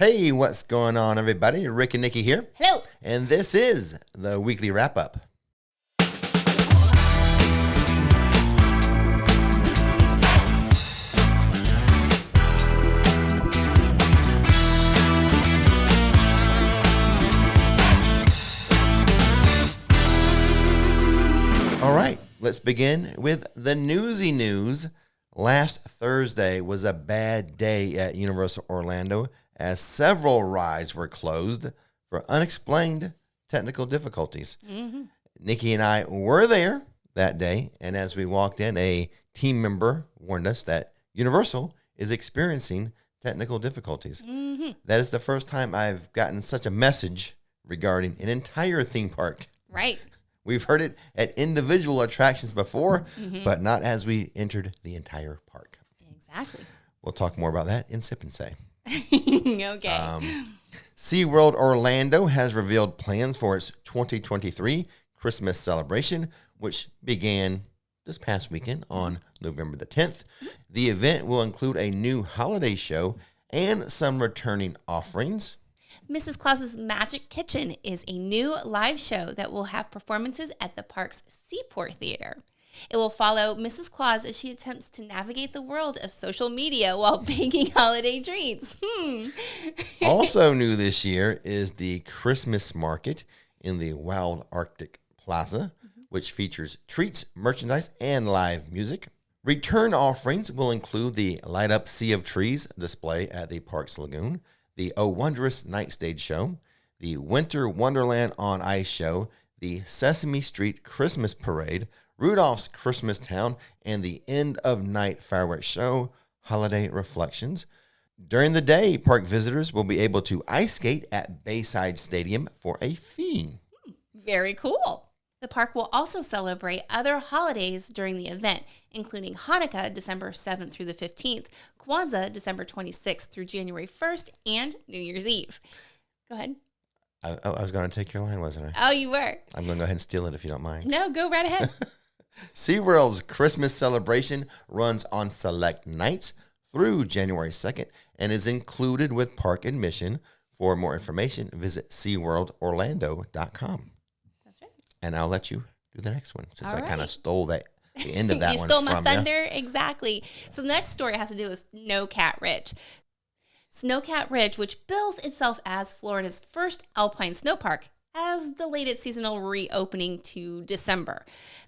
Hey, what's going on, everybody? Rick and Nikki here. Hello. And this is the weekly wrap-up. All right, let's begin with the newsy news. Last Thursday was a bad day at Universal Orlando as several rides were closed for unexplained technical difficulties. Nikki and I were there that day, and as we walked in, a team member warned us that Universal is experiencing technical difficulties. That is the first time I've gotten such a message regarding an entire theme park. Right. We've heard it at individual attractions before, but not as we entered the entire park. Exactly. We'll talk more about that in Sip and Say. Okay. SeaWorld Orlando has revealed plans for its 2023 Christmas celebration, which began this past weekend on November the 10th. The event will include a new holiday show and some returning offerings. Mrs. Claus's Magic Kitchen is a new live show that will have performances at the park's Seaport Theater. It will follow Mrs. Claus as she attempts to navigate the world of social media while baking holiday treats. Also new this year is the Christmas market in the Wild Arctic Plaza, which features treats, merchandise, and live music. Return offerings will include the Light Up Sea of Trees display at the Parks Lagoon, the Oh Wondrous Night Stage Show, the Winter Wonderland on Ice Show, the Sesame Street Christmas Parade, Rudolph's Christmas Town, and the End of Night Fireworks Show, Holiday Reflections. During the day, park visitors will be able to ice skate at Bayside Stadium for a fee. Very cool. The park will also celebrate other holidays during the event, including Hanukkah, December 7th through the 15th, Kwanzaa, December 26th through January 1st, and New Year's Eve. Go ahead. I was going to take your line, wasn't I? Oh, you were. I'm going to go ahead and steal it if you don't mind. No, go right ahead. SeaWorld's Christmas celebration runs on select nights through January 2nd and is included with park admission. For more information, visit SeaWorldOrlando.com. That's right. And I'll let you do the next one since I kind of stole the end of that you one stole from my thunder. Exactly. So the next story has to do with Snowcat Ridge. Snowcat Ridge, which bills itself as Florida's first alpine snow park, has delayed its seasonal reopening to December.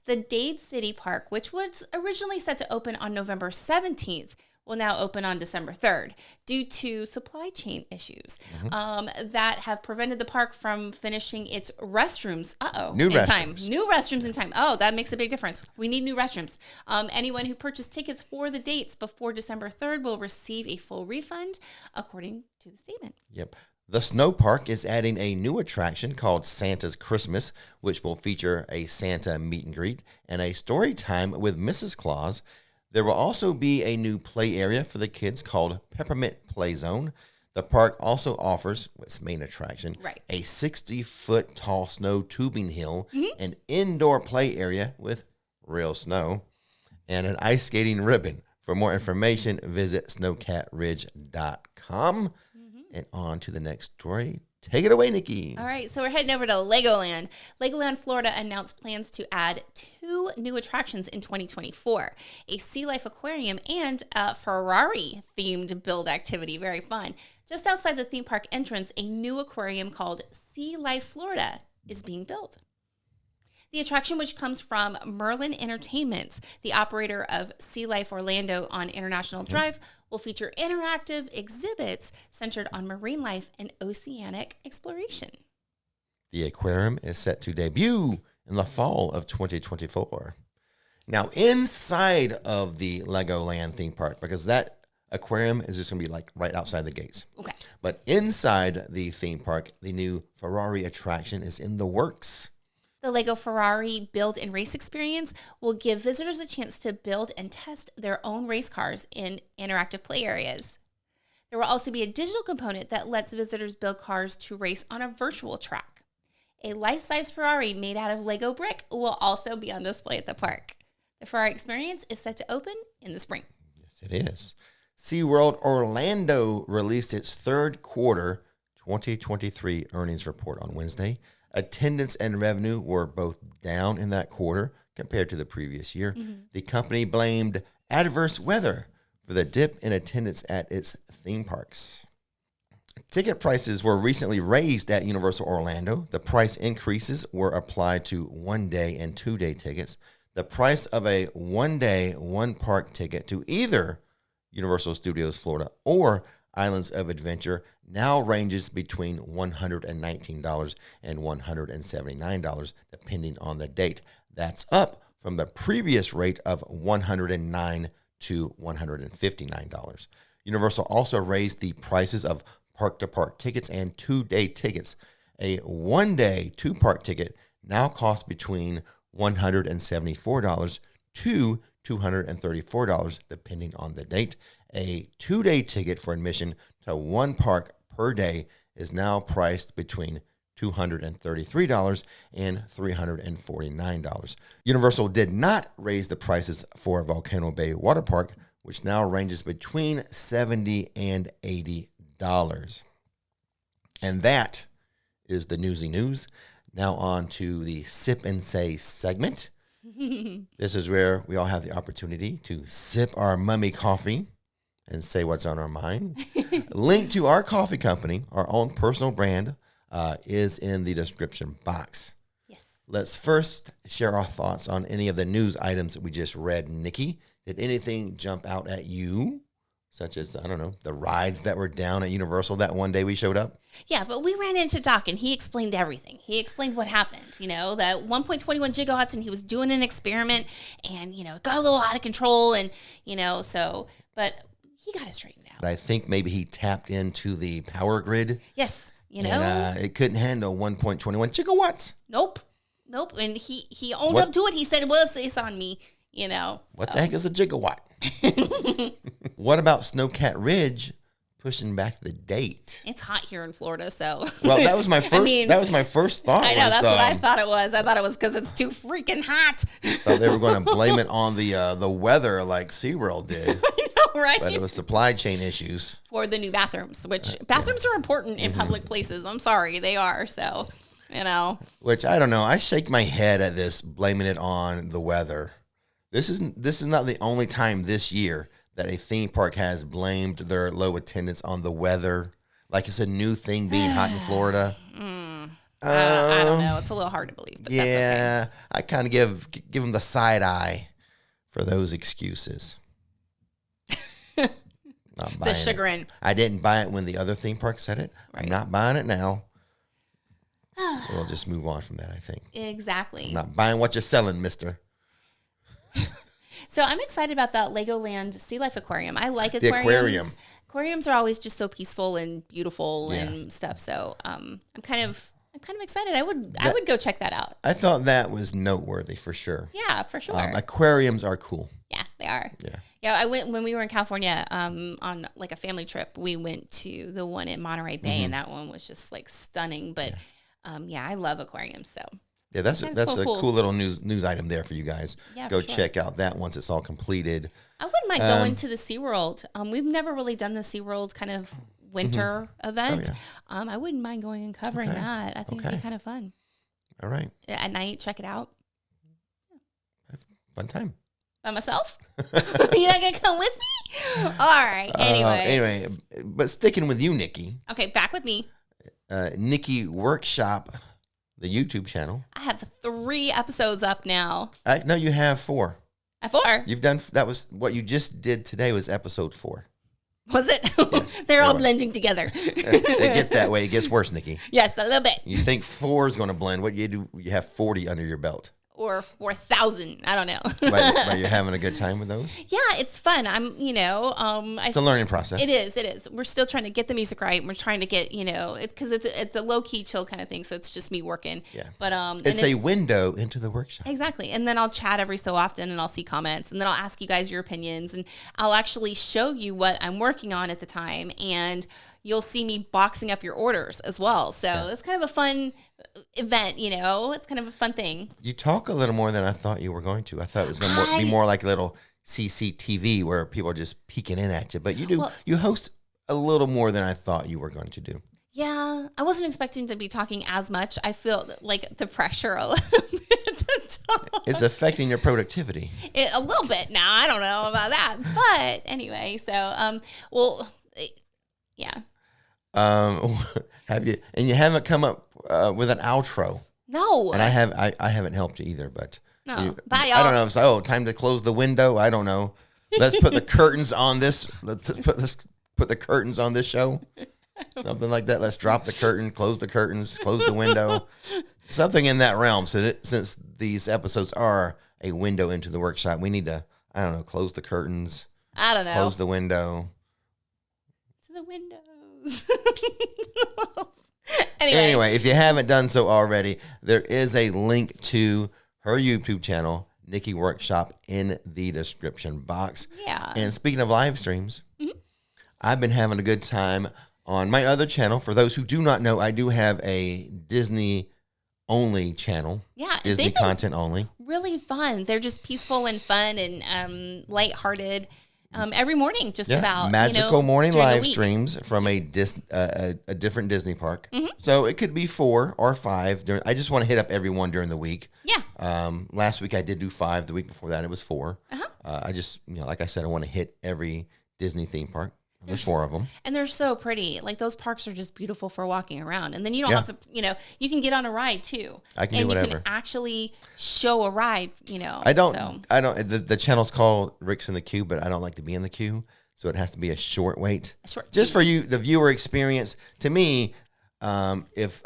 The Dade City Park, which was originally set to open on November 17th, will now open on December 3rd due to supply chain issues that have prevented the park from finishing its restrooms. New restrooms in time. Oh, that makes a big difference. We need new restrooms. Anyone who purchased tickets for the dates before December 3rd will receive a full refund, according to the statement. Yep. The snow park is adding a new attraction called Santa's Christmas, which will feature a Santa meet and greet and a story time with Mrs. Claus. There will also be a new play area for the kids called Peppermint Play Zone. The park also offers, its main attraction, a 60-foot tall snow tubing hill, an indoor play area with real snow, and an ice skating ribbon. For more information, visit snowcatridge.com. And on to the next story. Take it away, Nikki. All right, so we're heading over to Legoland. Legoland Florida announced plans to add 2 new attractions in 2024, a Sea Life Aquarium and a Ferrari-themed build activity. Very fun. Just outside the theme park entrance, a new aquarium called Sea Life Florida is being built. The attraction, which comes from Merlin Entertainments, the operator of Sea Life Orlando on International Drive, will feature interactive exhibits centered on marine life and oceanic exploration. The aquarium is set to debut in the fall of 2024. Now, inside of the Legoland theme park, because that aquarium is just going to be like right outside the gates. Okay. But inside the theme park, the new Ferrari attraction is in the works. The Lego Ferrari Build and Race experience will give visitors a chance to build and test their own race cars in interactive play areas. There will also be a digital component that lets visitors build cars to race on a virtual track. A life-size Ferrari made out of Lego brick will also be on display at the park. The Ferrari experience is set to open in the spring. Yes, it is. SeaWorld Orlando released its third quarter 2023 earnings report on Wednesday. Attendance and revenue were both down in that quarter compared to the previous year. The company blamed adverse weather for the dip in attendance at its theme parks. Ticket prices were recently raised at Universal Orlando. The price increases were applied to 1-day and 2-day tickets. The price of a 1-day, 1-park ticket to either Universal Studios Florida or Islands of Adventure now ranges between $119 and $179, depending on the date. That's up from the previous rate of $109 to $159. Universal also raised the prices of park-to-park tickets and 2-day tickets. A 1-day, 2-park ticket now costs between $174 to $234, depending on the date. A 2-day ticket for admission to 1 park per day is now priced between $233 and $349. Universal did not raise the prices for Volcano Bay Water Park, which now ranges between $70 and $80. And that is the newsy news. Now on to the Sip and Say segment. This is where we all have the opportunity to sip our mummy coffee and say what's on our mind. Link to our coffee company, our own personal brand, is in the description box. Yes. Let's first share our thoughts on any of the news items that we just read. Nikki, did anything jump out at you? Such as, I don't know, the rides that were down at Universal that one day we showed up? Yeah, but we ran into Doc and he explained everything. He explained what happened, that 1.21 gigawatts and he was doing an experiment and, it got a little out of control and, but he got it straightened out. I think maybe he tapped into the power grid. Yes, And it couldn't handle 1.21 gigawatts. Nope. And he owned up to it. He said, well, it's on me, What the heck is a gigawatt? What about Snowcat Ridge pushing back the date? It's hot here in Florida, so. Well, that was my first. That was my first thought. I know that's what I thought it was. I thought it was because it's too freaking hot. Thought they were going to blame it on the weather, like SeaWorld did. I know, right? But it was supply chain issues for the new bathrooms, which bathrooms are important in public places. I'm sorry, they are. So, Which I don't know. I shake my head at this, blaming it on the weather. This is not the only time this year that a theme park has blamed their low attendance on the weather. Like it's a new thing being hot in Florida. I don't know. It's a little hard to believe, but that's okay. I kind of give them the side eye for those excuses. Not buying the chagrin. I didn't buy it when the other theme park said it. Right. I'm not buying it now. We'll just move on from that, I think. Exactly. I'm not buying what you're selling, mister. So I'm excited about that Legoland Sea Life Aquarium. I like aquariums. The aquarium. Aquariums are always just so peaceful and beautiful and stuff. So I'm kind of excited. I would go check that out. I thought that was noteworthy for sure. Yeah, for sure. Aquariums are cool. Yeah, they are. Yeah. Yeah, I went when we were in California on like a family trip. We went to the one in Monterey Bay, and that one was just like stunning. But I love aquariums. So yeah, that's a cool little news item there for you guys. Yeah, go check out that once it's all completed. I wouldn't mind going to the SeaWorld. We've never really done the SeaWorld kind of winter event. Oh, yeah. I wouldn't mind going and covering that. I think it'd be kind of fun. All right. At night, check it out. Fun time. By myself? You're not going to come with me? All right. Anyway, but sticking with you, Nikki. Okay, back with me. Nikki Workshop, the YouTube channel. I have 3 episodes up now. No, you have 4. 4? You've done, that was, what you just did today was episode 4. Was it? Yes, They're all blending together. It gets that way. It gets worse, Nikki. Yes, a little bit. You think 4 is going to blend. What you do, you have 40 under your belt. Or 4,000. I don't know. But you're having a good time with those? Yeah, it's fun. It's a learning process. It is. We're still trying to get the music right. We're trying to get, because it's a low key chill kind of thing. So it's just me working. Yeah. But it's a window into the workshop. Exactly. And then I'll chat every so often and I'll see comments and then I'll ask you guys your opinions and I'll actually show you what I'm working on at the time and you'll see me boxing up your orders as well. So it's kind of a fun event, It's kind of a fun thing. You talk a little more than I thought you were going to. I thought it was going to be more like a little CCTV where people are just peeking in at you. But you host a little more than I thought you were going to do. Yeah, I wasn't expecting to be talking as much. I feel like the pressure a little bit to talk. It's affecting your productivity. A little bit now. I don't know about that. But anyway, so, yeah. Have you? And you haven't come up with an outro. No. And I haven't helped you either, but. No. Bye, y'all. I don't know. So, time to close the window. I don't know. Let's put the curtains on this. Let's put the curtains on this show. Something like that. Let's drop the curtain, close the curtains, close the window. Something in that realm. So since these episodes are a window into the workshop, we need to, I don't know, close the curtains. I don't know. Close the window. To the windows. Anyway, if you haven't done so already, there is a link to her YouTube channel, Nikki Workshop, in the description box. Yeah. And speaking of live streams, I've been having a good time on my other channel. For those who do not know, I do have a Disney-only channel. Yeah. Disney content only. Really fun. They're just peaceful and fun and lighthearted. Every morning, just about. Magical morning live week. streams from a different Disney park. So it could be 4 or 5. I just want to hit up every one during the week. Yeah. Last week I did do 5. The week before that it was 4. I just, like I said, I want to hit every Disney theme park. There's 4 of them. And they're so pretty. Like, those parks are just beautiful for walking around. And then you don't have to, you can get on a ride too. I can do whatever. And you can actually show a ride, I don't, the channel's called Rix in the Queue, but I don't like to be in the queue. So it has to be a short wait. Just for you, the viewer experience. To me, if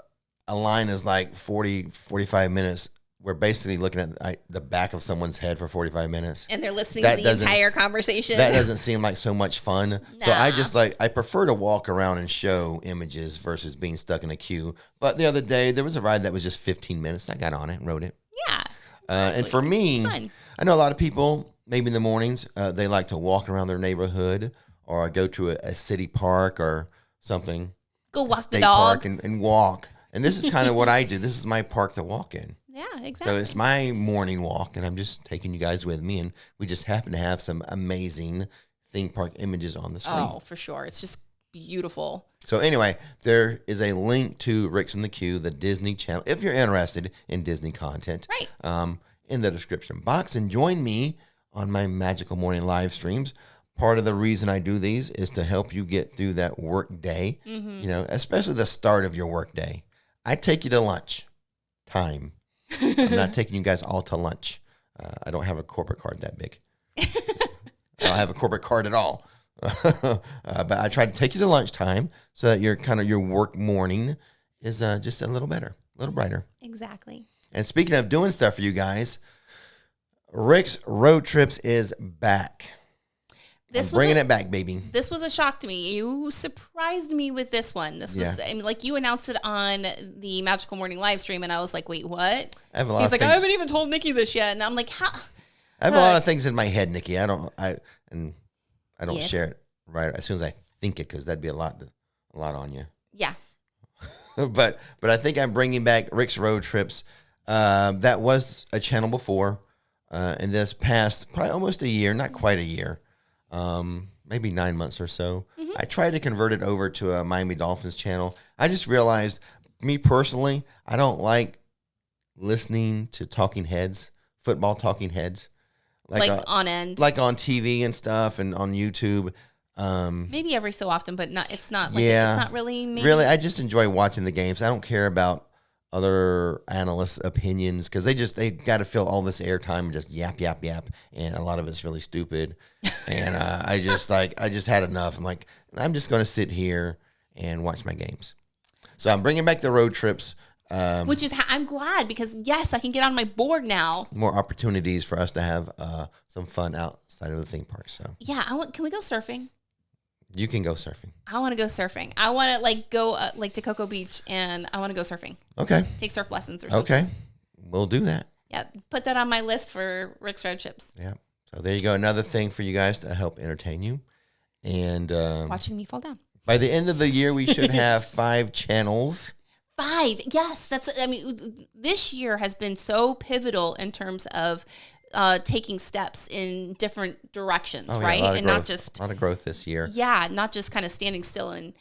a line is like 45 minutes, we're basically looking at the back of someone's head for 45 minutes. And they're listening to the entire conversation. That doesn't seem like so much fun. Nah. So I prefer to walk around and show images versus being stuck in a queue. But the other day, there was a ride that was just 15 minutes. I got on it and rode it. Yeah. And for me, I know a lot of people, maybe in the mornings, they like to walk around their neighborhood or go to a city park or something. Go walk the dog. Park and walk. And this is kind of what I do. This is my park to walk in. Yeah, exactly. So it's my morning walk, and I'm just taking you guys with me, and we just happen to have some amazing theme park images on the screen. Oh, for sure. It's just beautiful. So anyway, there is a link to Rix in the Queue, the Disney channel, if you're interested in Disney content. Right. In the description box, and join me on my magical morning live streams. Part of the reason I do these is to help you get through that work day, especially the start of your work day. I take you to lunch time. I'm not taking you guys all to lunch. I don't have a corporate card that big. I don't have a corporate card at all. But I try to take you to lunchtime so that your work morning is just a little better, a little brighter. Exactly. And speaking of doing stuff for you guys, Rix Road Trips is back. Bringing it back, baby. This was a shock to me. You surprised me with this one. This was, like, you announced it on the Magical Morning live stream, and I was like, wait, what? He's like, I haven't even told Nikki this yet. And I'm like, how? I have a lot of things in my head, Nikki. I don't share it right as soon as I think it, because that'd be a lot on you. Yeah. but I think I'm bringing back Rix Road Trips. That was a channel before. In this past, probably almost a year, not quite a year. Maybe 9 months or so. I tried to convert it over to a Miami Dolphins channel. I just realized, me personally, I don't like listening to talking heads, football talking heads. Like on end. Like on TV and stuff and on YouTube. Maybe every so often, but it's not really me. Really, I just enjoy watching the games. I don't care about other analysts' opinions, because they got to fill all this airtime and just yap, and a lot of it's really stupid. And I just had enough. I'm like, I'm just going to sit here and watch my games. So I'm bringing back the road trips. Which is, I'm glad, because yes, I can get on my board now. More opportunities for us to have some fun outside of the theme park. So yeah, can we go surfing? You can go surfing. I want to go surfing. I want to go to Cocoa Beach, and I want to go surfing. Okay. Take surf lessons or something. Okay. We'll do that. Yeah. Put that on my list for Rix Road Trips. Yeah. So there you go. Another thing for you guys to help entertain you. And watching me fall down. By the end of the year, we should have 5 channels. 5. Yes. This year has been so pivotal in terms of taking steps in different directions, Oh, yeah, right? And growth. not just a lot of growth this year. Yeah, not just kind of standing still and,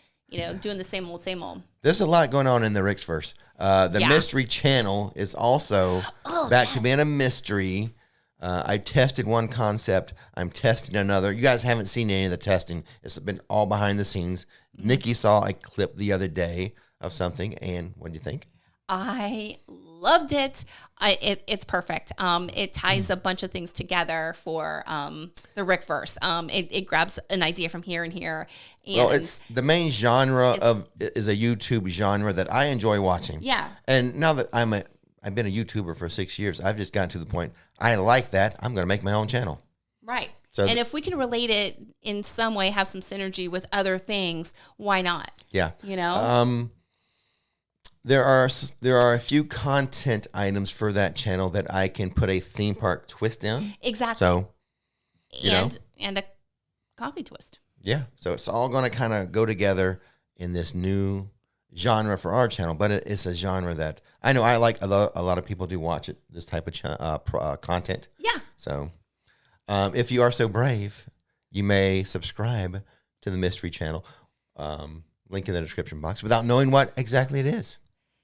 doing the same old, same old. There's a lot going on in the RixVerse. The Yeah. mystery channel is also back to being a mystery. I tested one concept. I'm testing another. You guys haven't seen any of the testing. It's been all behind the scenes. Nikki saw a clip the other day of something, and what do you think? I loved it. It's perfect. It ties a bunch of things together for the RixVerse. It grabs an idea from here and here. And Well, it's the main genre is a YouTube genre that I enjoy watching. Yeah. And now that I've been a YouTuber for 6 years, I've just gotten to the point I like that. I'm going to make my own channel. Right. So and if we can relate it in some way, have some synergy with other things, why not? Yeah. There are a few content items for that channel that I can put a theme park twist on. Exactly. So, and a coffee twist. Yeah. So it's all going to kind of go together in this new genre for our channel, but it's a genre that I know I like. A lot of people do watch it, this type of content. Yeah. So if you are so brave, you may subscribe to the Mystery Channel. Link in the description box without knowing what exactly it is.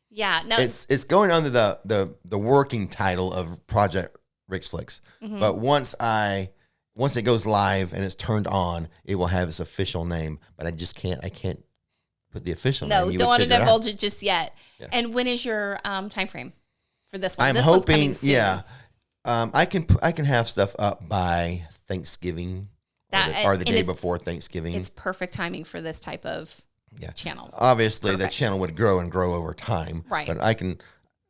Yeah. No, it's going under the working title of Project Rix Flix. Mm-hmm. But once it goes live and it's turned on, it will have its official name. But I can't put the official name. No, You don't would want to figure it out. divulge it just yet. Yeah. And when is your time frame for this one? I'm This one's hoping, coming soon. yeah. I can have stuff up by Thanksgiving or the day before Thanksgiving. It's perfect timing for this type of channel. Obviously, Perfect. the channel would grow and grow over time. Right. But I can,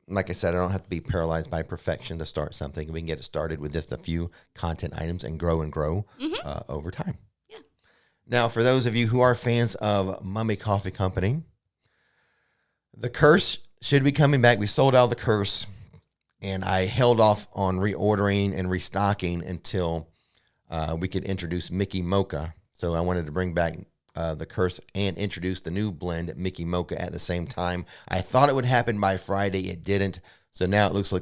like I said, I don't have to be paralyzed by perfection to start something. We can get it started with just a few content items and grow over time. Yeah. Now, for those of you who are fans of Mummy Coffee Company, the Curse should be coming back. We sold out the Curse, and I held off on reordering and restocking until we could introduce Mickey Mocha. So I wanted to bring back the Curse and introduce the new blend, Mickey Mocha, at the same time. I thought it would happen by Friday. It didn't. So now it looks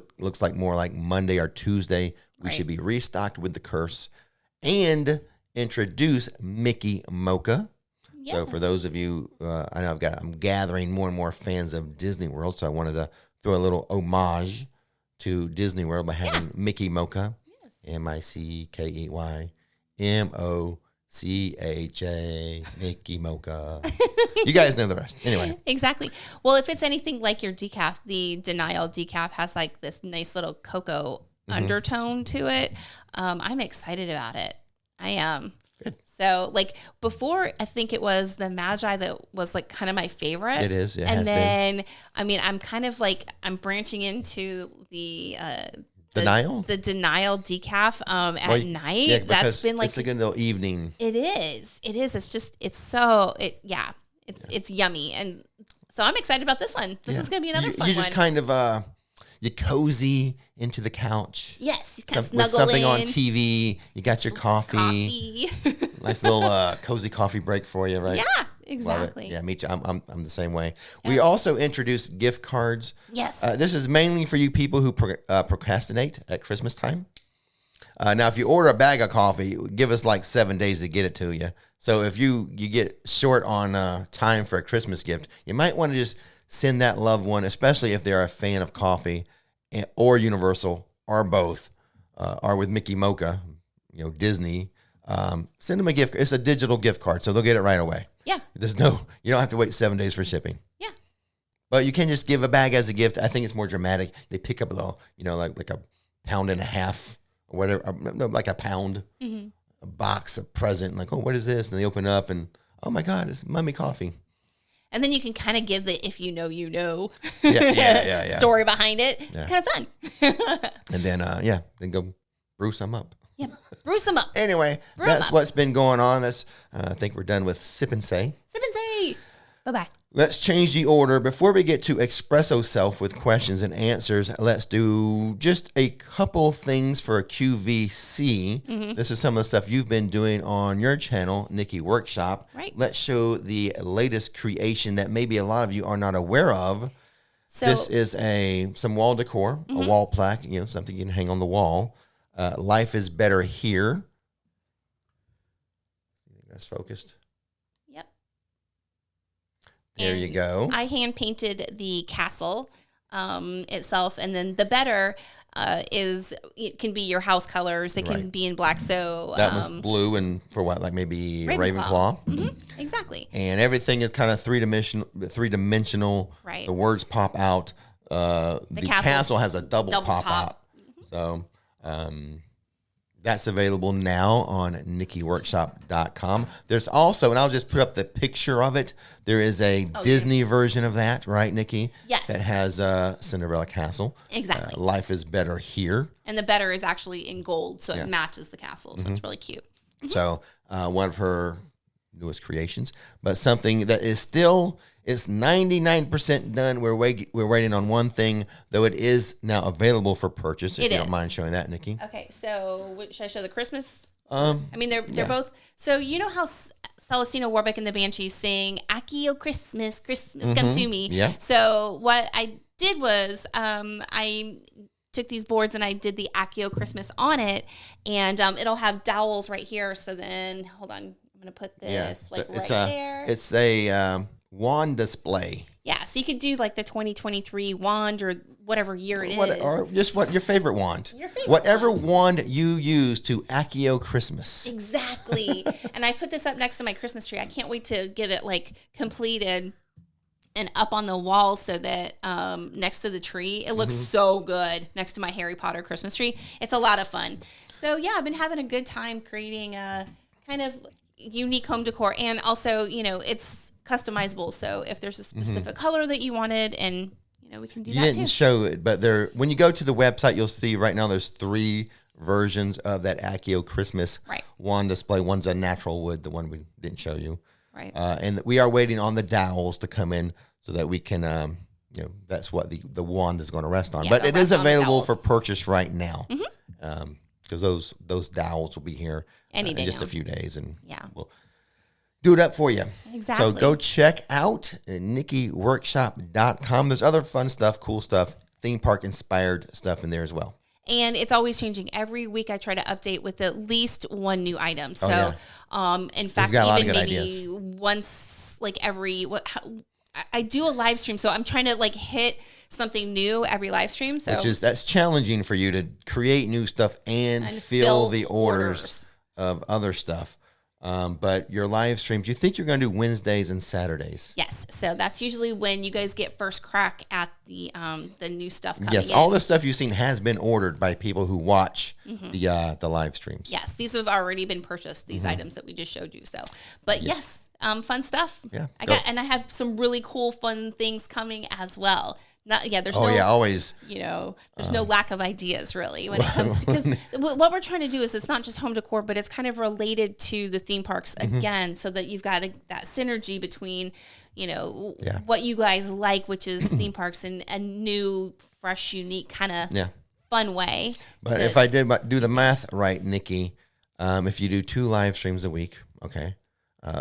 like more like Monday or Tuesday. We should be restocked with the Curse and introduce Mickey Mocha. Yes. So for those of you, I know I'm gathering more and more fans of Disney World. So I wanted to throw a little homage to Disney World by having Mickey Mocha, MICKEY MOCHA, Mickey Mocha. You guys know the rest. Anyway. Exactly. Well, if it's anything like your decaf, the Denial decaf has like this nice little cocoa undertone to it. I'm excited about it. I am. Good. So like before, I think it was the Magi that was like kind of my favorite. It is. It and has then, been. I mean, I'm kind of like, I'm branching into the Denial? The Denial decaf at night. Yeah, that's been like it's a good little evening. It is. It's just it's yummy. And so I'm excited about this one. This is gonna be another fun one. You just kind of you cozy into the couch. Yes, you kind of With snuggle something in. on TV. You got your coffee. Nice little cozy coffee break for you, right? Yeah, exactly. Love it. Yeah, me too. I'm the same way. Yeah. We also introduced gift cards. Yes. This is mainly for you people who procrastinate at Christmas time. Now, if you order a bag of coffee, give us like 7 days to get it to you. So if you get short on time for a Christmas gift, you might want to just send that loved one, especially if they're a fan of coffee or Universal or both, or with Mickey Mocha, Disney. Send them a gift. It's a digital gift card, so they'll get it right away. Yeah. You don't have to wait 7 days for shipping. Yeah. But you can just give a bag as a gift. I think it's more dramatic. They pick up a little, like a pound and a half or whatever, like a pound, a box, a present. Like, oh, what is this? And they open up and, oh my God, it's Mummy Coffee. And then you can kind of give the if you know, yeah. story behind it. Yeah. It's kind of fun. And then, then go brew some up. Yeah, brew some up. Anyway, that's what's been going on. I think we're done with Sip and Say. Sip and Say. Bye-bye. Let's change the order. Before we get to Espresso Self with questions and answers, let's do just a couple things for QVC. Mm-hmm. This is some of the stuff you've been doing on your channel, Nikki Workshop. Right. Let's show the latest creation that maybe a lot of you are not aware of. So, this is some wall decor, a wall plaque, something you can hang on the wall. Life is Better Here. That's focused. Yep. There And you go. I hand painted the castle itself, and then the better it can be your house colors. They can be in black. So that was blue and for what, like maybe Ravenclaw. Mm-hmm. Exactly. And everything is kind of three-dimensional. Right. The words pop out. The castle has a double pop out. Mm-hmm. So that's available now on NikkiWorkshop.com. There's also, and I'll just put up the picture of it, there is a Disney version of that, right, Nikki? Yes. That has Cinderella Castle. Exactly. Life is Better Here. And the better is actually in gold, so it matches the castle. So it's really cute. Mm-hmm. So one of her newest creations, but something that is still... It's 99% done. We're waiting on one thing, though it is now available for purchase. If you don't mind showing that, Nikki. Okay, so should I show the Christmas? I mean, they're both. So you know how Celestina Warbeck and the Banshees sing "Accio Christmas, Christmas come to me." Yeah. So what I did was I took these boards and I did the Accio Christmas on it, and it'll have dowels right here. So then, hold on, I'm gonna put this right there. It's a wand display. Yeah, so you could do like the 2023 wand or whatever year it is. Or just what your favorite wand. Whatever wand you use to Accio Christmas. Exactly. And I put this up next to my Christmas tree. I can't wait to get it like completed and up on the wall so that next to the tree, it looks so good next to my Harry Potter Christmas tree. It's a lot of fun. So yeah, I've been having a good time creating a kind of unique home decor, and also, it's customizable. So if there's a specific color that you wanted, and we can do that too. You didn't show it, but when you go to the website, you'll see right now there's 3 versions of that Accio Christmas wand display. One's a natural wood, the one we didn't show you. Right. And we are waiting on the dowels to come in so that we can, that's what the wand is going to rest on. But it is available for purchase right now. Because those dowels will be here in just a few days, and we'll do it up for you. Exactly. So go check out NikkiWorkshop.com. There's other fun stuff, cool stuff, theme park inspired stuff in there as well. And it's always changing. Every week I try to update with at least one new item. So, in fact, even maybe once, like I do a live stream. So I'm trying to hit something new every live stream. So that's challenging for you to create new stuff and fill the orders of other stuff. But your live streams, you think you're going to do Wednesdays and Saturdays? Yes. So that's usually when you guys get first crack at the new stuff coming in. Yes, all the stuff you've seen has been ordered by people who watch the live streams. Yes, these have already been purchased, these items that we just showed you. So, but yes, fun stuff. Yeah. I have some really cool, fun things coming as well. There's always. There's no lack of ideas really when it comes to, because what we're trying to do is it's not just home decor, but it's kind of related to the theme parks again, so that you've got that synergy between, what you guys like, which is theme parks, and a new, fresh, unique kind of fun way. But if I did do the math right, Nikki, if you do 2 live streams a week, okay,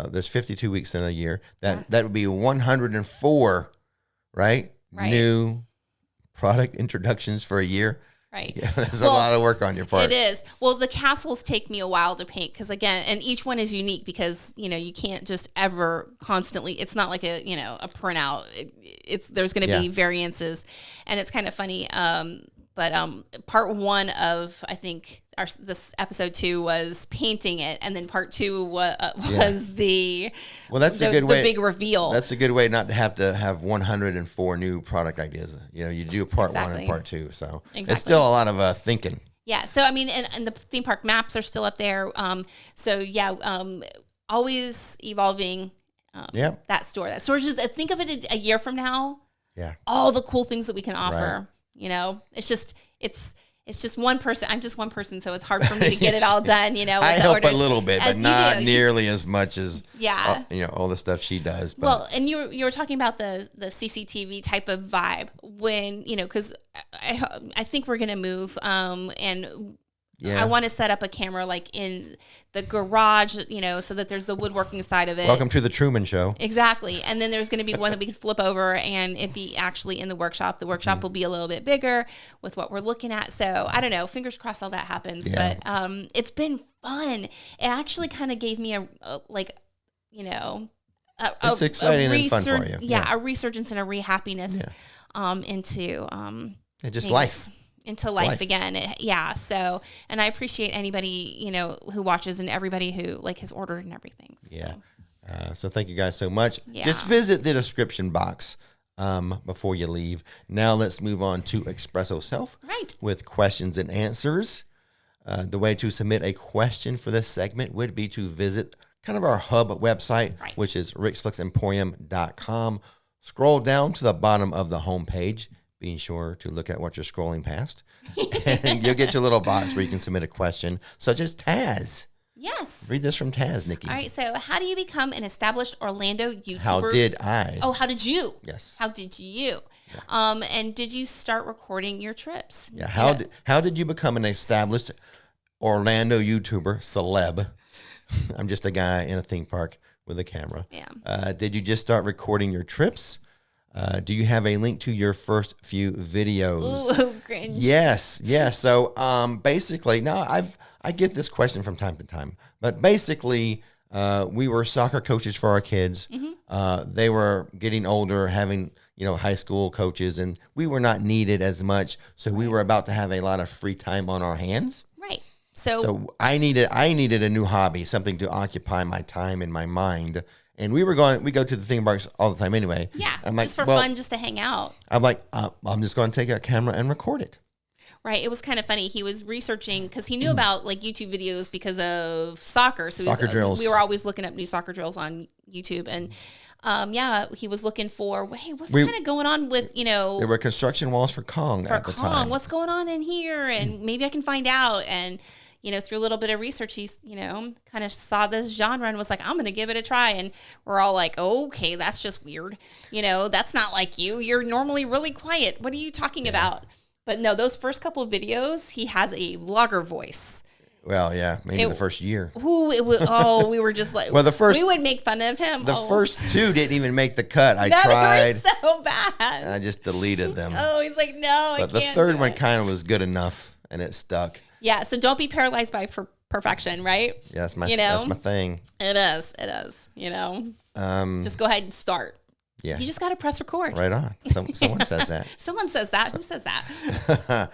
there's 52 weeks in a year. That would be 104, right? New product introductions for a year. Right. Yeah, there's a lot of work on your part. It is. Well, the castles take me a while to paint because, again, and each one is unique because, you can't just ever constantly, it's not like a printout. There's going to be variances, and it's kind of funny. But part 1 of, I think, this episode 2 was painting it, and then part 2 was the big reveal. That's a good way not to have 104 new product ideas. You do part 1 and part 2, so it's still a lot of thinking. Yeah. So I mean, and the theme park maps are still up there. Always evolving. That store. That store, just think of it a year from now. Yeah. All the cool things that we can offer. Right. It's just one person. I'm just one person, so it's hard for me to get it all done. I help a little bit, but not nearly as much as all the stuff she does. But. Well, and you were talking about the CCTV type of vibe when because I think we're gonna move and Yeah. I want to set up a camera like in the garage, so that there's the woodworking side of it. Welcome to the Truman Show. Exactly. And then there's going to be one that we can flip over and it be actually in the workshop. The workshop will be a little bit bigger with what we're looking at. So I don't know. Fingers crossed all that happens. Yeah. But it's been fun. It actually kind of gave me It's exciting and fun for you. Yeah, a resurgence and a re-happiness into just life. Into life again. So, and I appreciate anybody, who watches and everybody who has ordered and everything. So. Yeah. So thank you guys so much. Yeah. Just visit the description box before you leave. Now let's move on to Espresso Self. Right. With questions and answers. The way to submit a question for this segment would be to visit kind of our hub website, which is RixFlixEmporium.com. Scroll down to the bottom of the homepage. Being sure to look at what you're scrolling past. And you'll get your little box where you can submit a question, such as Taz. Yes. Read this from Taz, Nikki. All right. So how do you become an established Orlando YouTuber? How did I? Oh, how did you? Yes. How did you? Yeah. And did you start recording your trips? Yeah. How did you become an established Orlando YouTuber, celeb? I'm just a guy in a theme park with a camera. Yeah. Did you just start recording your trips? Do you have a link to your first few videos? Ooh, cringe. Yes. So basically, now I get this question from time to time, but basically, we were soccer coaches for our kids. Mm-hmm. They were getting older, having high school coaches, and we were not needed as much. So we were about to have a lot of free time on our hands. Right. So I needed a new hobby, something to occupy my time and my mind. And we go to the theme parks all the time anyway. Yeah, I'm like, just for fun, just to hang out. I'm like, I'm just going to take a camera and record it. Right. It was kind of funny. He was researching because he knew about YouTube videos because of soccer. So soccer drills. We were always looking up new soccer drills on YouTube. And he was looking for, what's kind of going on with, There were construction walls for Kong at the time. What's going on in here? And maybe I can find out. And through a little bit of research, he's, kind of saw this genre and was like, I'm going to give it a try. And we're all like, okay, that's just weird. That's not like you. You're normally really quiet. What are you talking about? But no, those first couple of videos, he has a vlogger voice. Well, yeah, maybe the first year. We were just like, we would make fun of him. The first two didn't even make the cut. I tried. They were so bad. I just deleted them. Oh, he's like, no, but the third one kind of was good enough, and it stuck. Yeah, so don't be paralyzed by perfection, right? Yeah, that's my thing. It is. Just go ahead and start. Yeah. You just got to press record. Right on. Someone says that. Someone says that. Who says that?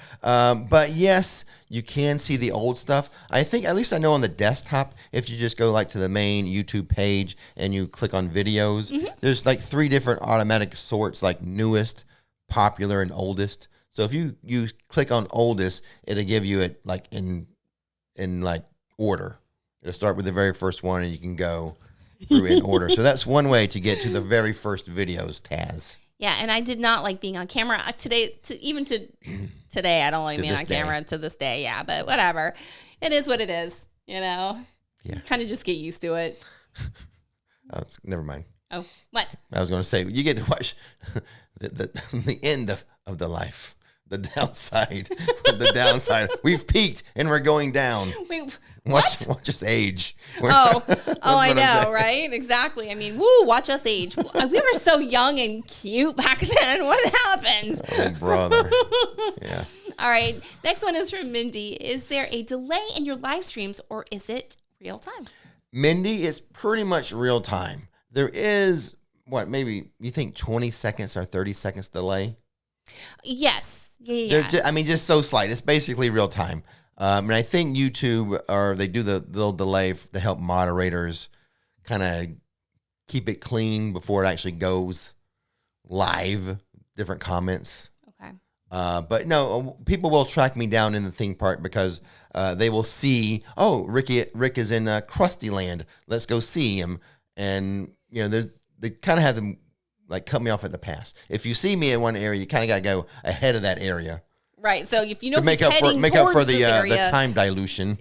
But yes, you can see the old stuff. I think, at least I know on the desktop, if you just go to the main YouTube page and you click on videos, there's 3 different automatic sorts, newest, popular, and oldest. So if you click on oldest, it'll give you it in order. It'll start with the very first one, and you can go through in order. So that's one way to get to the very first videos, Taz. Yeah, and I did not like being on camera today. Today, I don't like being on camera to this day. Yeah, but whatever. It is what it is. Yeah. Kind of just get used to it. Never mind. Oh, what? I was going to say, you get to watch the end of the life. The downside. The downside. We've peaked and we're going down. Wait, watch us age. I know, right? Exactly. I mean, watch us age. We were so young and cute back then. What happened? Oh, brother. Yeah. All right. Next one is from Mindy. Is there a delay in your live streams or is it real time? Mindy, it's pretty much real time. There is, maybe you think 20 seconds or 30 seconds delay? Yes. Yeah. Just so slight. It's basically real time. And I think YouTube, they do the little delay to help moderators kind of keep it clean before it actually goes live, different comments. Okay. But no, people will track me down in the theme park because they will see, Rick is in Krusty Land. Let's go see him. And, they kind of have them cut me off at the pass. If you see me in one area, you kind of got to go ahead of that area. Right. So if you know to make up for the time dilution.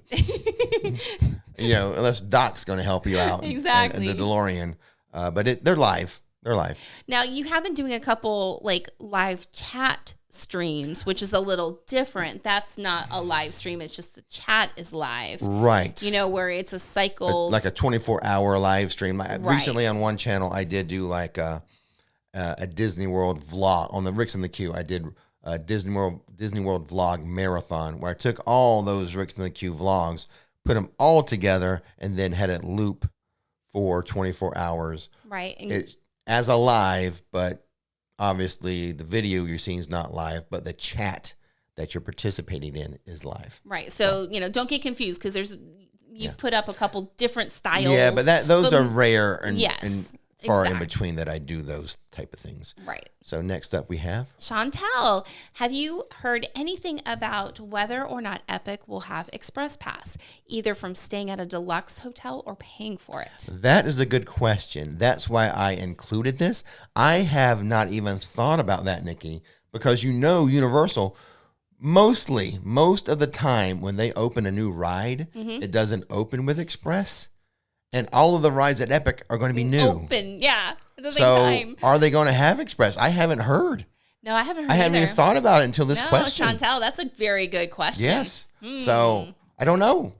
Unless Doc's going to help you out. Exactly. And the DeLorean. But they're live. They're live. Now you have been doing a couple live chat streams, which is a little different. That's not a live stream. It's just the chat is live. Right. You know, where it's a cycle. Like a 24-hour live stream. Like recently on one channel, I did do like a Disney World vlog. On the Rix and the Q, I did a Disney World vlog marathon where I took all those Rix and the Q vlogs, put them all together, and then had it loop for 24 hours. Right. It, as a live, but obviously the video you're seeing is not live, but the chat that you're participating in is live. Right. So, don't get confused because you've put up a couple different styles. Yeah, but those are rare and, yes, and far exactly. in between that I do those type of things. Right. So next up we have Chantel. Have you heard anything about whether or not Epic will have Express Pass, either from staying at a deluxe hotel or paying for it? That is a good question. That's why I included this. I have not even thought about that, Nikki, because Universal, most of the time when they open a new ride, it doesn't open with Express. And all of the rides at Epic are going to be new. Open, yeah, at the same time. Are they going to have Express? I haven't heard. No, I haven't heard I haven't either. even thought about it until this question. Chantel, that's a very good question. Yes. So, I don't know.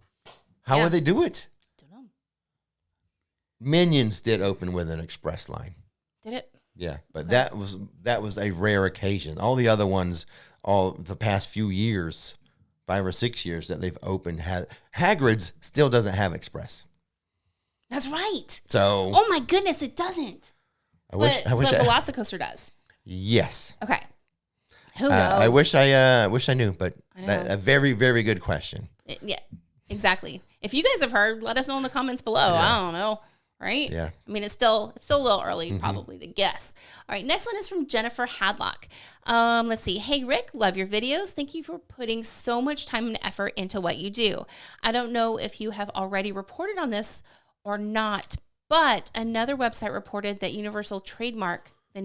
How would they do it? Don't know. Minions did open with an Express line. Did it? Yeah, but that was a rare occasion. All the other ones, all the past few years, 5 or 6 years that they've opened, Hagrid's still doesn't have Express. That's right. So, oh my goodness, it doesn't. I wish but Velocicoaster does. Yes. Okay. Who knows? I wish I knew, but a very, very good question. Yeah, exactly. If you guys have heard, let us know in the comments below. Yeah. I don't know. Right? Yeah. I mean, it's still a little early probably to guess. All right, next one is from Jennifer Hadlock. Let's see. Hey, Rick, love your videos. Thank you for putting so much time and effort into what you do. I don't know if you have already reported on this or not, but another website reported that Universal trademarked the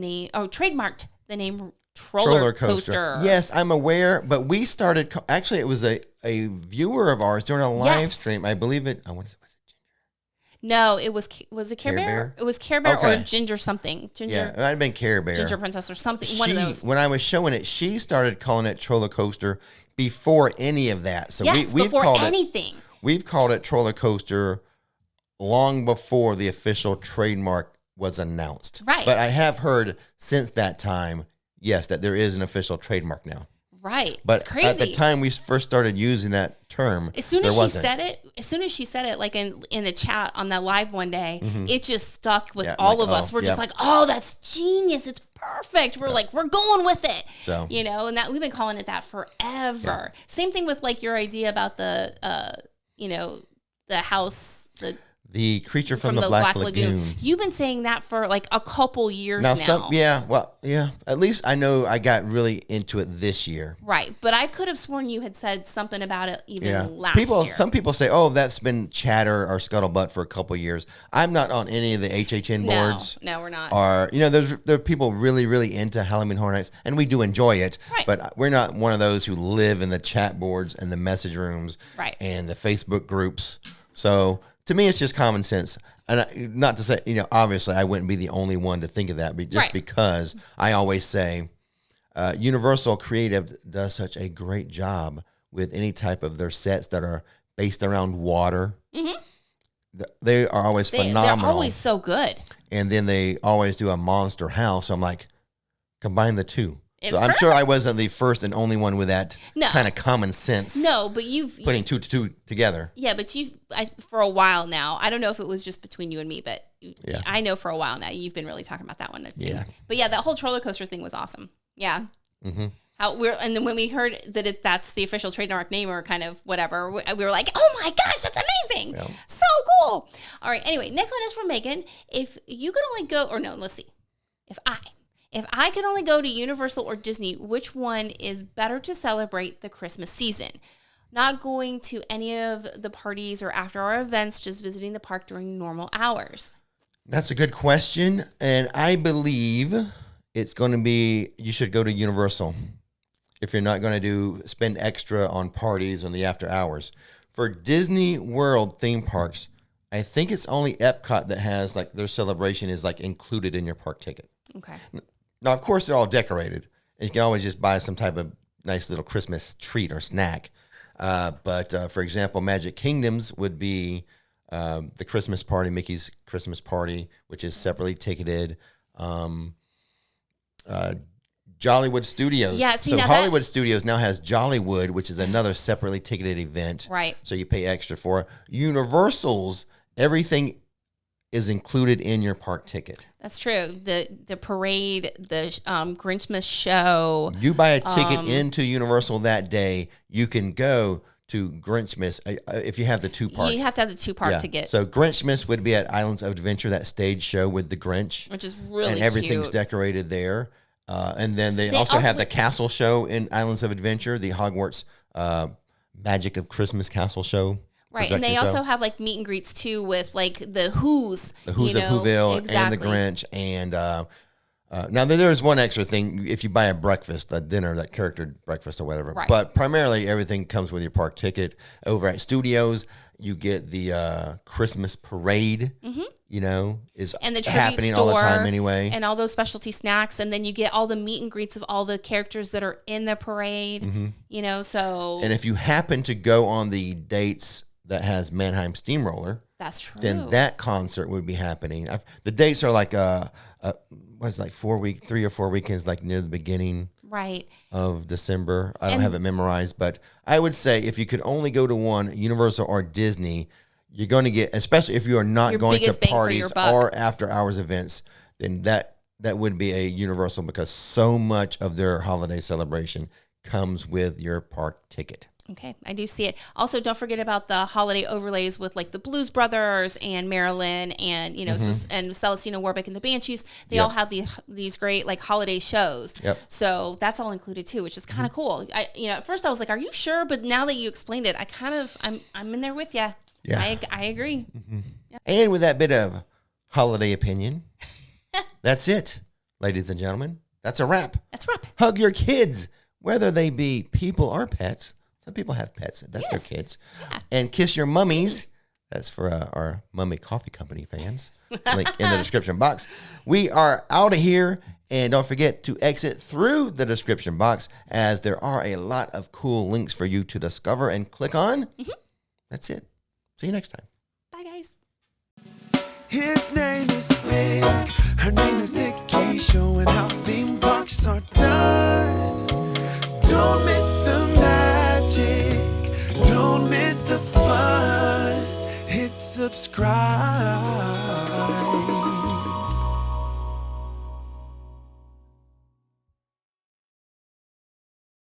name Troller Coaster. Yes, I'm aware, but we started, actually it was a viewer of ours doing a live stream. I believe it, was it Ginger? No, it was a Care Bear? It was Care Bear or Ginger something. Ginger, yeah, it might have been Care Bear. Ginger Princess or something, one of those. When I was showing it, she started calling it Troller Coaster before any of that. So yes, we've before called anything. We've called it Troller Coaster long before the official trademark was announced. Right. But I have heard since that time, yes, that there is an official trademark now. Right. But it's crazy. At the time we first started using that term, as soon as she said it, like in the chat on that live one day, it just stuck with all of us. We're just like, oh, that's genius. It's perfect. We're like, we're going with it. So, and that we've been calling it that forever. Yeah. Same thing with like your idea about the house, the creature from the Black Lagoon. You've been saying that for like a couple years now. At least I know I got really into it this year. Right. But I could have sworn you had said something about it even last year. Some people say, oh, that's been chatter or scuttlebutt for a couple years. I'm not on any of the HHN boards. No, we're not. Or, there are people really, really into Halloween Horror Nights, and we do enjoy it. Right. But we're not one of those who live in the chat boards and the message rooms and the Facebook groups. So to me, it's just common sense. And not to say, obviously I wouldn't be the only one to think of that, but just because I always say Universal Creative does such a great job with any type of their sets that are based around water. Mm-hmm. They are always phenomenal. They're always so good. And then they always do a monster house. So I'm like, combine the two. It's I'm sure I wasn't the first and only one with that kind of common sense. No, but putting two together. Yeah, but for a while now, I don't know if it was just between you and me, but I know for a while now you've been really talking about that one too. Yeah. But yeah, that whole Troller Coaster thing was awesome. Yeah. Mm-hmm. And then when we heard that that's the official trademark name or kind of whatever, we were like, oh my gosh, that's amazing. Yeah. So cool. All right. Anyway, next one is from Megan. If you could only go, or no, let's see. If I could only go to Universal or Disney, which one is better to celebrate the Christmas season? Not going to any of the parties or after-hour events, just visiting the park during normal hours. That's a good question, and I believe it's going to be you should go to Universal if you're not going to spend extra on parties on the after hours. For Disney World theme parks, I think it's only Epcot that has like their celebration is like included in your park ticket. Okay. Now, of course, they're all decorated, And you can always just buy some type of nice little Christmas treat or snack. But for example, Magic Kingdoms would be the Christmas party, Mickey's Christmas party, which is separately ticketed. Jollywood Studios. Yeah, see, so now Hollywood Studios now has Jollywood, which is another separately ticketed event. Right. So you pay extra for it. Universal's, everything is included in your park ticket. That's true. The parade, the Grinchmas show. You buy a ticket into Universal that day, you can go to Grinchmas if you have the two-part. You have to have the two-part to get. So Grinchmas would be at Islands of Adventure, that stage show with the Grinch. Which is really and everything's cute. decorated there. And then they also have the castle show in Islands of Adventure, the Hogwarts Magic of Christmas Castle show. Right, and they also have like meet and greets too with like the Who's. The Who's of Whoville and the Grinch. And now there's one extra thing. If you buy a breakfast, a dinner, that character breakfast or whatever. Right. But primarily everything comes with your park ticket. Over at Studios, you get the Christmas parade, is and the happening all the time anyway. And all those specialty snacks. And then you get all the meet and greets of all the characters that are in the parade, so. And if you happen to go on the dates that has Mannheim Steamroller, that's true. then that concert would be happening. The dates are like 3 or 4 weekends, like near the beginning of December. I don't have it memorized, but I would say if you could only go to one, Universal or Disney, you're going to get, especially if you are not going to parties or after hours events, then that would be a Universal, because so much of their holiday celebration comes with your park ticket. Okay, I do see it. Also, don't forget about the holiday overlays with like the Blues Brothers and Marilyn and and Celestina Warbeck and the Banshees. They all have these great like holiday shows. Yep. So that's all included too, which is kind of cool. At first I was like, "Are you sure?" But now that you explained it, I'm in there with you. Yeah, I agree. Mm-hmm. Yeah. And with that bit of holiday opinion, that's it, ladies and gentlemen. That's a wrap. That's a wrap. Hug your kids, whether they be people or pets. Some people have pets. That's their kids. Yeah. And kiss your mummies. That's for our Mummy Coffee Company fans. Link in the description box. We are out of here. And don't forget to exit through the description box, as there are a lot of cool links for you to discover and click on. Mm-hmm. That's it. See you next time. Bye, guys. His name is Rick. Her name is Nikki. Showing how theme parks are done. Don't miss the magic, don't miss the fun. Hit subscribe.